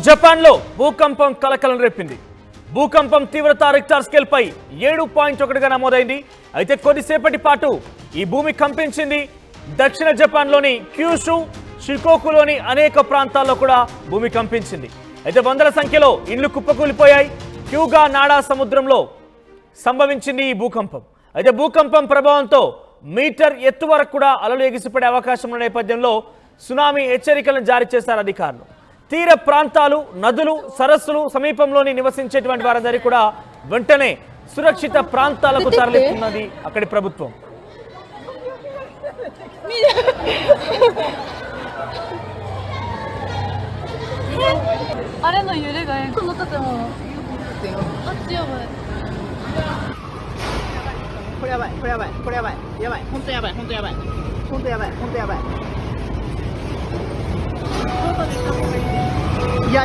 జపాన్లో భూకంపం కలకలం రేపింది. భూకంపం తీవ్రత రిక్టర్ స్కేల్ పై 7.1గా నమోదైంది. అయితే కొద్దిసేపటి పాటు ఈ భూమి కంపించింది. దక్షిణ జపాన్లోని క్యూషు, షికోకులోని అనేక ప్రాంతాల్లో కూడా భూమి కంపించింది. అయితే వందల సంఖ్యలో ఇండ్లు కుప్పకూలిపోయాయి. క్యూగా నాడా సముద్రంలో సంభవించింది ఈ భూకంపం. అయితే భూకంపం ప్రభావంతో మీటర్ ఎత్తు వరకు కూడా అలలు ఎగిసిపడే అవకాశం ఉన్న నేపథ్యంలో సునామీ హెచ్చరికలను జారీ చేశారు అధికారులు. తీర ప్రాంతాలు, నదులు, సరస్సులు సమీపంలోని నివసించేటువంటి వారందరికీ కూడా వెంటనే సురక్షిత ప్రాంతాలకు తరలిస్తున్నది అక్కడి ప్రభుత్వం.これやばい、これやばい、これやばい、やばい、本当やばい、本当やばい、本当やばい、本当やばい。いや、